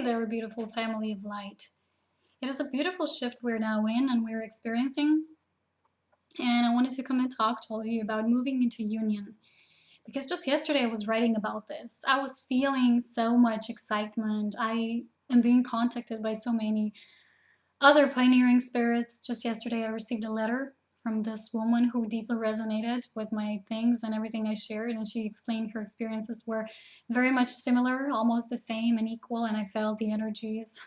there, beautiful family of light. It is a beautiful shift we're now in and we're experiencing. And I wanted to come and talk to all of you about moving into union. Because just yesterday I was writing about this. I was feeling so much excitement. I am being contacted by so many other pioneering spirits. Just yesterday I received a letter from this woman who deeply resonated with my things and everything I shared, and she explained her experiences were very much similar, almost the same and equal, and I felt the energies.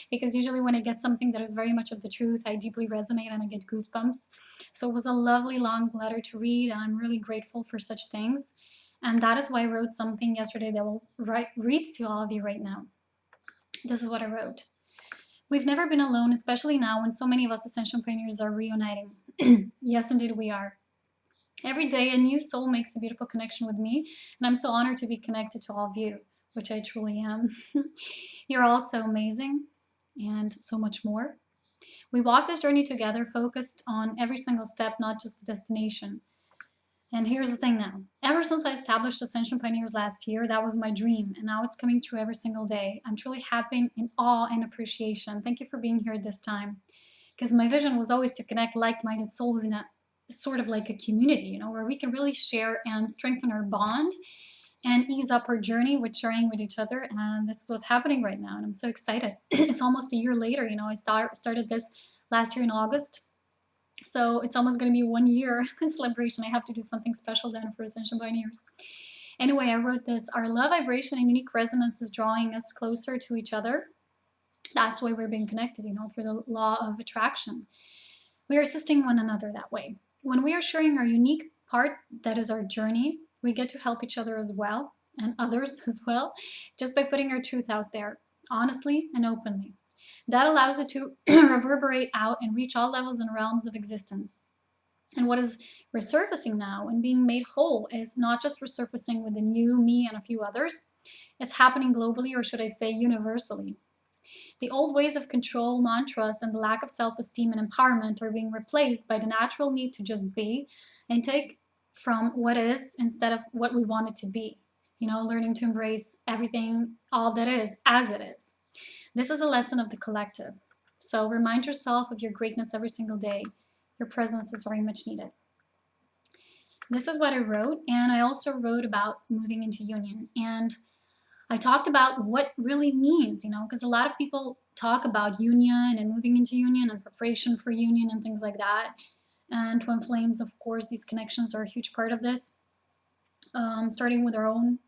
Because usually when I get something that is very much of the truth, I deeply resonate and I get goosebumps. So it was a lovely long letter to read, and I'm really grateful for such things. And that is why I wrote something yesterday that I will read to all of you right now. This is what I wrote. We've never been alone, especially now when so many of us Ascension pioneers are reuniting. Yes, indeed, we are. Every day, a new soul makes a beautiful connection with me, and I'm so honored to be connected to all of you, which I truly am. You're all so amazing and so much more. We walk this journey together, focused on every single step, not just the destination. And here's the thing now. Ever since I established Ascension Pioneers last year, that was my dream, and now it's coming true every single day. I'm truly happy, in awe, and appreciation. Thank you for being here at this time. Because my vision was always to connect like-minded souls in a sort of like a community, where we can really share and strengthen our bond and ease up our journey with sharing with each other. And this is what's happening right now, and I'm so excited. It's almost a year later. I started this last year in August. So it's almost going to be 1 year celebration. I have to do something special then for Ascension Pioneers. Anyway, I wrote this. Our love vibration and unique resonance is drawing us closer to each other. That's why we're being connected, through the law of attraction. We are assisting one another that way. When we are sharing our unique part, that is our journey, we get to help each other as well, and others as well, just by putting our truth out there, honestly and openly. That allows it to reverberate out and reach all levels and realms of existence. And what is resurfacing now and being made whole is not just resurfacing within you, me, and a few others. It's happening globally, or should I say universally. The old ways of control, non-trust, and the lack of self-esteem and empowerment are being replaced by the natural need to just be and take from what is instead of what we want it to be. Learning to embrace everything, all that is, as it is. This is a lesson of the collective. So remind yourself of your greatness every single day. Your presence is very much needed. This is what I wrote, and I also wrote about moving into union. And I talked about what really means, because a lot of people talk about union and moving into union and preparation for union and things like that. And twin flames, of course, these connections are a huge part of this, starting with our own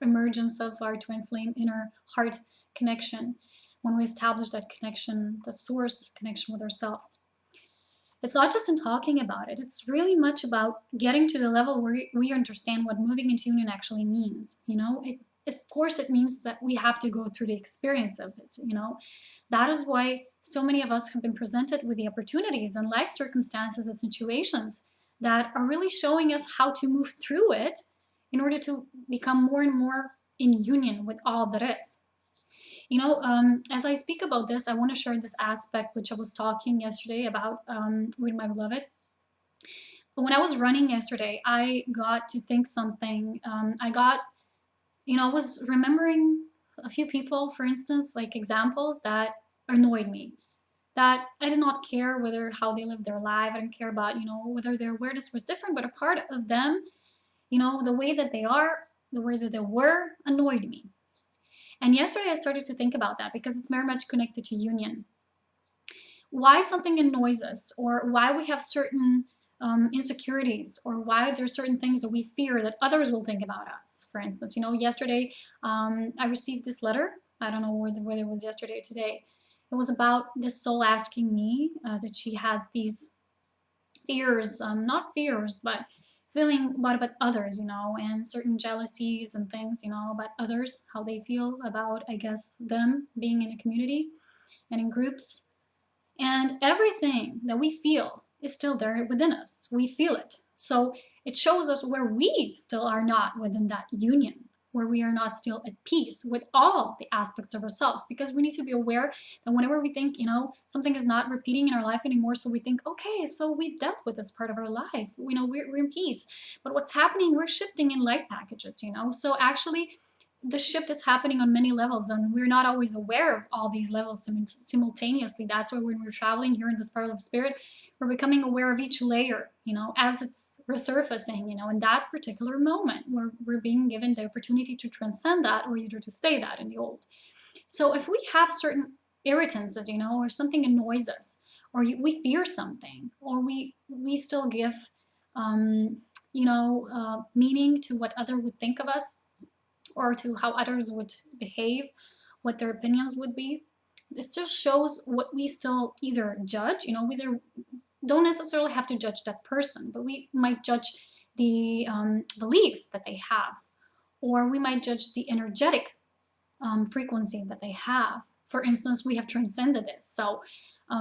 emergence of our twin flame inner heart connection. When we establish that connection, that source connection with ourselves. It's not just in talking about it, it's really much about getting to the level where we understand what moving into union actually means. Of course, it means that we have to go through the experience of it. That is why so many of us have been presented with the opportunities and life circumstances and situations that are really showing us how to move through it in order to become more and more in union with all that is. As I speak about this, I want to share this aspect which I was talking yesterday about with my beloved. When I was running yesterday, I got to think something. I was remembering a few people, for instance, like examples that annoyed me, that I did not care whether how they lived their life. I didn't care about, whether their awareness was different, but a part of them, the way that they are, the way that they were, annoyed me. And yesterday I started to think about that because it's very much connected to union. Why something annoys us, or why we have certain insecurities, or why there's certain things that we fear that others will think about us. For instance, yesterday I received this letter. I don't know whether it was yesterday or today. It was about this soul asking me that she has these fears, not fears, but feeling about others, and certain jealousies and things, about others, how they feel about, I guess, them being in a community and in groups. And everything that we feel is still there within us. We feel it. So it shows us where we still are not within that union, where we are not still at peace with all the aspects of ourselves, because we need to be aware that whenever we think, something is not repeating in our life anymore, so we think, okay, so we've dealt with this part of our life, we're in peace. But what's happening, we're shifting in light packages, so actually the shift is happening on many levels, and we're not always aware of all these levels simultaneously. That's why when we're traveling here in the spiral of spirit, we're becoming aware of each layer, as it's resurfacing, in that particular moment where we're being given the opportunity to transcend that or either to stay that in the old. So if we have certain irritants, or something annoys us, or we fear something, or we still give, meaning to what other would think of us, or to how others would behave, what their opinions would be. It just shows what we still either judge, we either don't necessarily have to judge that person, but we might judge the beliefs that they have, or we might judge the energetic frequency that they have. For instance, we have transcended this. So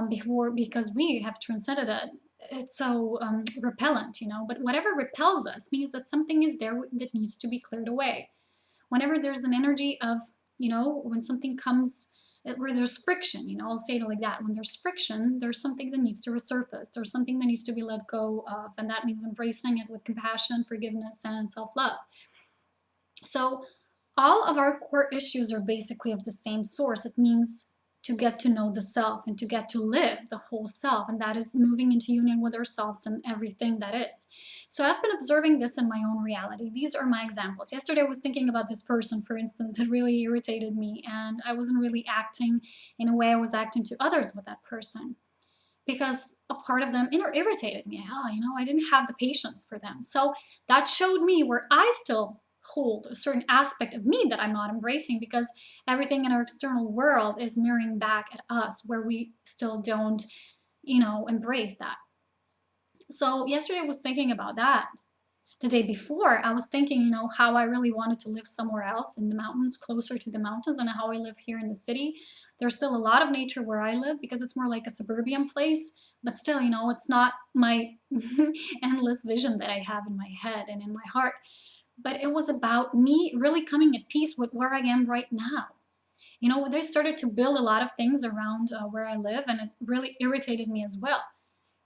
because we have transcended it, it's so repellent, but whatever repels us means that something is there that needs to be cleared away. Whenever there's an energy of, when something comes, where there's friction, I'll say it like that. When there's friction, there's something that needs to resurface. There's something that needs to be let go of. And that means embracing it with compassion, forgiveness, and self-love. So all of our core issues are basically of the same source. It means to get to know the self and to get to live the whole self. And that is moving into union with ourselves and everything that is. So I've been observing this in my own reality. These are my examples. Yesterday I was thinking about this person, for instance, that really irritated me, and I wasn't really acting in a way I was acting to others with that person, because a part of them irritated me. I didn't have the patience for them. So that showed me where I still hold a certain aspect of me that I'm not embracing, because everything in our external world is mirroring back at us where we still don't, embrace that. So yesterday I was thinking about that. The day before, I was thinking, how I really wanted to live somewhere else in the mountains, closer to the mountains, and how I live here in the city. There's still a lot of nature where I live because it's more like a suburban place, but still, it's not my endless vision that I have in my head and in my heart. But it was about me really coming at peace with where I am right now. They started to build a lot of things around where I live, and it really irritated me as well.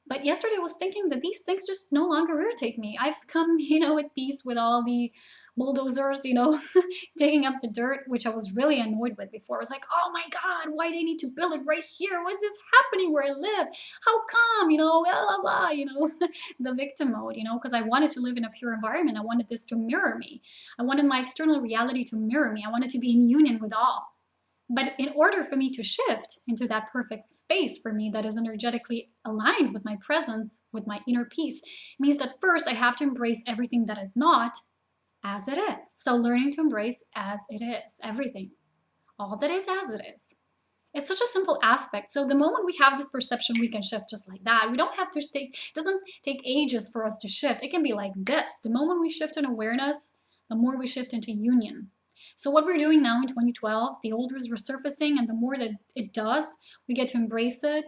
But yesterday I was thinking that these things just no longer irritate me. I've come, at peace with all the bulldozers, digging up the dirt, which I was really annoyed with before. I was like, oh my God, why do they need to build it right here? What's this happening where I live? How come, blah, blah, blah, the victim mode, because I wanted to live in a pure environment. I wanted this to mirror me. I wanted my external reality to mirror me. I wanted to be in union with all. But in order for me to shift into that perfect space for me that is energetically aligned with my presence, with my inner peace, means that first I have to embrace everything that is not as it is. So learning to embrace as it is, everything, all that is as it is. It's such a simple aspect. So the moment we have this perception, we can shift just like that. We don't have to it doesn't take ages for us to shift. It can be like this. The moment we shift in awareness, the more we shift into union. So what we're doing now in 2012, the old is resurfacing, and the more that it does, we get to embrace it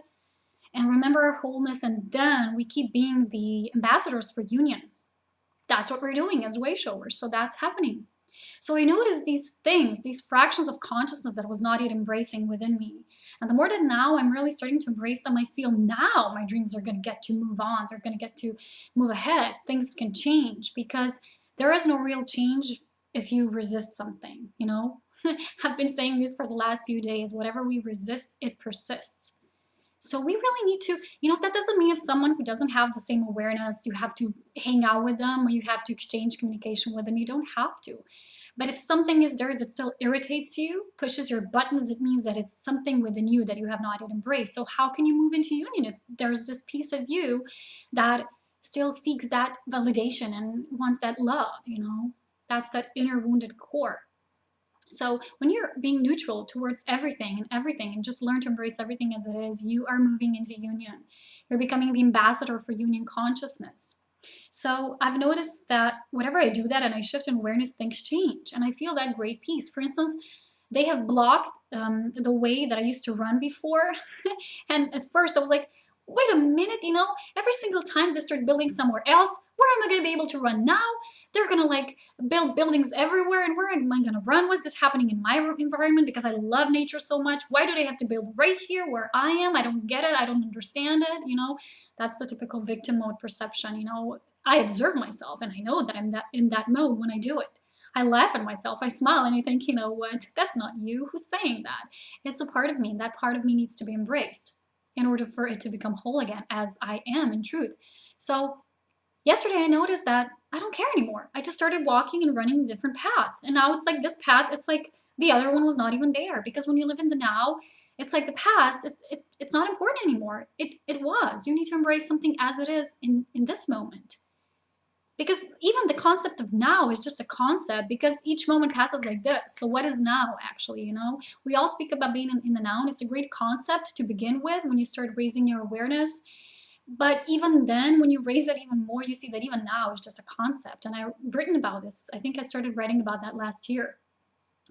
and remember our wholeness, and then we keep being the ambassadors for union. That's what we're doing as way showers. So that's happening. So I noticed these things, these fractions of consciousness that I was not yet embracing within me. And the more that now I'm really starting to embrace them, I feel now my dreams are going to get to move on. They're going to get to move ahead. Things can change, because there is no real change if you resist something, I've been saying this for the last few days. Whatever we resist, it persists. So we really need to, that doesn't mean if someone who doesn't have the same awareness, you have to hang out with them or you have to exchange communication with them. You don't have to. But if something is there that still irritates you, pushes your buttons, it means that it's something within you that you have not yet embraced. So how can you move into union if there's this piece of you that still seeks that validation and wants that love, That's that inner wounded core. So when you're being neutral towards everything and just learn to embrace everything as it is, you are moving into union. You're becoming the ambassador for union consciousness. So I've noticed that whenever I do that and I shift in awareness, things change. And I feel that great peace. For instance, they have blocked the way that I used to run before. And at first I was like, wait a minute, every single time they start building somewhere else, where am I going to be able to run now? They're going to build buildings everywhere, and where am I going to run? What's this happening in my environment? Because I love nature so much. Why do they have to build right here where I am? I don't get it. I don't understand it. That's the typical victim mode perception. I observe myself and I know that I'm in that mode when I do it. I laugh at myself, I smile, and I think, you know what, that's not you. Who's saying that? It's a part of me, and that part of me needs to be embraced in order for it to become whole again, as I am in truth. So yesterday I noticed that I don't care anymore. I just started walking and running a different path. And now it's like this path, it's like the other one was not even there. Because when you live in the now, it's like the past, it's not important anymore. It was. You need to embrace something as it is in this moment. Because even the concept of now is just a concept because each moment passes like this. So what is now actually, you know? We all speak about being in the now, and it's a great concept to begin with when you start raising your awareness. But even then, when you raise it even more, you see that even now is just a concept. And I've written about this. I think I started writing about that last year.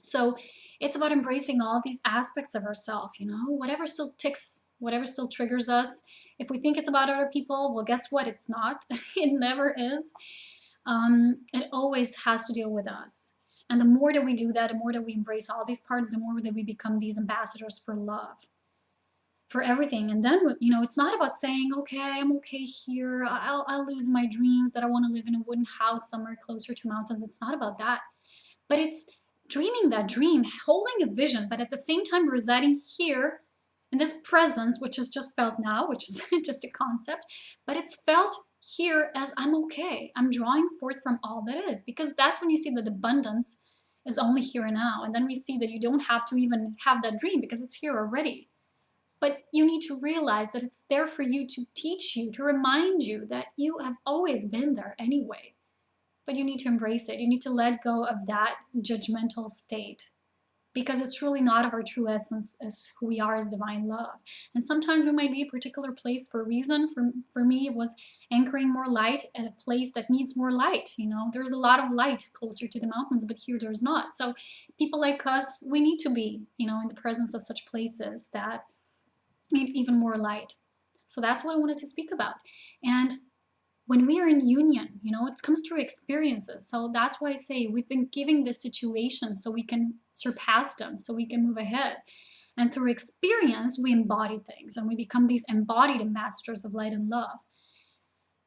So it's about embracing all of these aspects of ourselves, you know, whatever still ticks, whatever still triggers us. If we think it's about other people, well, guess what? It's not. It never is. It always has to deal with us. And the more that we do that, the more that we embrace all these parts, the more that we become these ambassadors for love, for everything. And then, you know, it's not about saying, okay, I'm okay here. I'll lose my dreams that I want to live in a wooden house somewhere closer to mountains. It's not about that. But it's dreaming that dream, holding a vision, but at the same time residing here in this presence, which is just felt now, which is just a concept, but it's felt here as I'm okay. I'm drawing forth from all that is, because that's when you see that abundance is only here and now. And then we see that you don't have to even have that dream because it's here already. But you need to realize that it's there for you to teach you, to remind you that you have always been there anyway. But you need to embrace it. You need to let go of that judgmental state because it's really not of our true essence as who we are as divine love. And sometimes we might be a particular place for a reason. For me, it was anchoring more light at a place that needs more light. You know, there's a lot of light closer to the mountains, but here there's not. So people like us, we need to be, you know, in the presence of such places that need even more light. So that's what I wanted to speak about. And when we are in union, you know, it comes through experiences. So that's why I say we've been giving this situation so we can surpass them, so we can move ahead. And through experience, we embody things and we become these embodied ambassadors of light and love.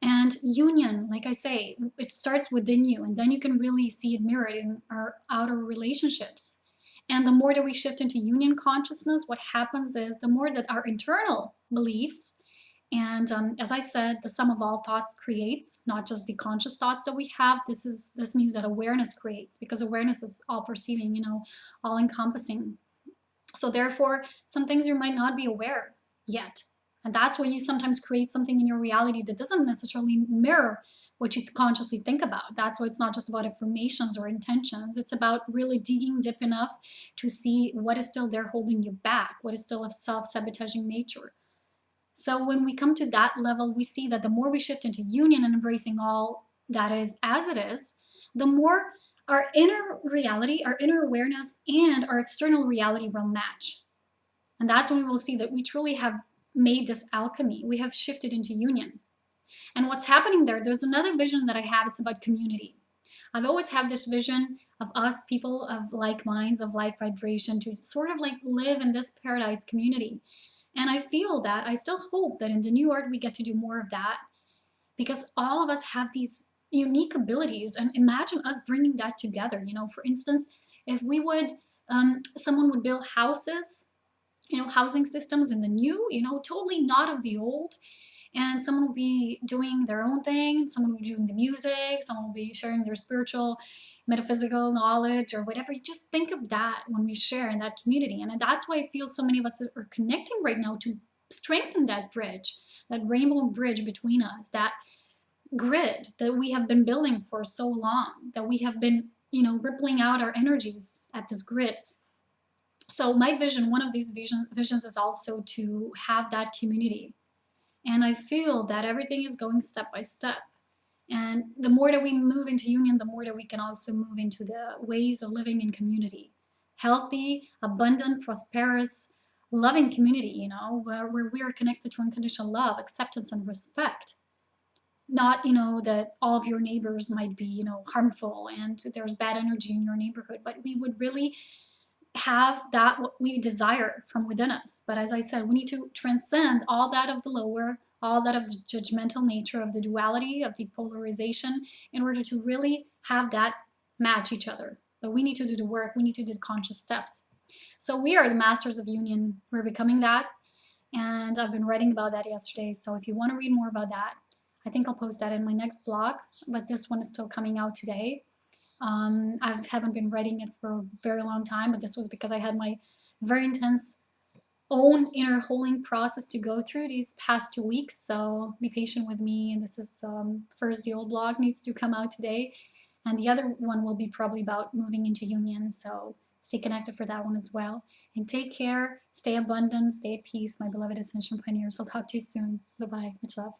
And union, like I say, it starts within you, and then you can really see it mirrored in our outer relationships. And the more that we shift into union consciousness, what happens is the more that our internal beliefs, and as I said, the sum of all thoughts creates, not just the conscious thoughts that we have. This means that awareness creates, because awareness is all perceiving, you know, all encompassing. So therefore, some things you might not be aware yet. And that's why you sometimes create something in your reality that doesn't necessarily mirror what you consciously think about. That's why it's not just about affirmations or intentions. It's about really digging deep enough to see what is still there holding you back, what is still of self-sabotaging nature. So when we come to that level, we see that the more we shift into union and embracing all that is as it is, the more our inner reality, our inner awareness, and our external reality will match. And that's when we will see that we truly have made this alchemy. We have shifted into union. And what's happening there's another vision that I have. It's about community. I've always had this vision of us, people of like minds, of like vibration, to sort of like live in this paradise community. And I feel that, I still hope that in the new art we get to do more of that, because all of us have these unique abilities, and imagine us bringing that together. You know, for instance, if we would, someone would build houses, you know, housing systems in the new, you know, totally not of the old, and someone will be doing their own thing, someone will be doing the music, someone will be sharing their spiritual, metaphysical knowledge or whatever. You just think of that when we share in that community. And that's why I feel so many of us are connecting right now to strengthen that bridge, that rainbow bridge between us, that grid that we have been building for so long, that we have been, you know, rippling out our energies at this grid. So my vision, one of these visions is also to have that community. And I feel that everything is going step by step. And the more that we move into union, the more that we can also move into the ways of living in community. Healthy, abundant, prosperous, loving community, you know, where we are connected to unconditional love, acceptance, and respect. Not, you know, that all of your neighbors might be, you know, harmful and there's bad energy in your neighborhood, but we would really have that what we desire from within us. But as I said, we need to transcend all that of the lower, all that of the judgmental nature, of the duality, of the polarization, in order to really have that match each other, but we need to do the work. We need to do the conscious steps. So we are the masters of union. We're becoming that. And I've been writing about that yesterday. So if you want to read more about that, I think I'll post that in my next blog, but this one is still coming out today. I haven't been writing it for a very long time, but this was because I had my very intense own inner healing process to go through these past 2 weeks. So be patient with me. And this is first, the old blog needs to come out today, and the other one will be probably about moving into union. So stay connected for that one as well. And take care, stay abundant, stay at peace, my beloved Ascension pioneers. I'll talk to you soon. Bye bye. Much love.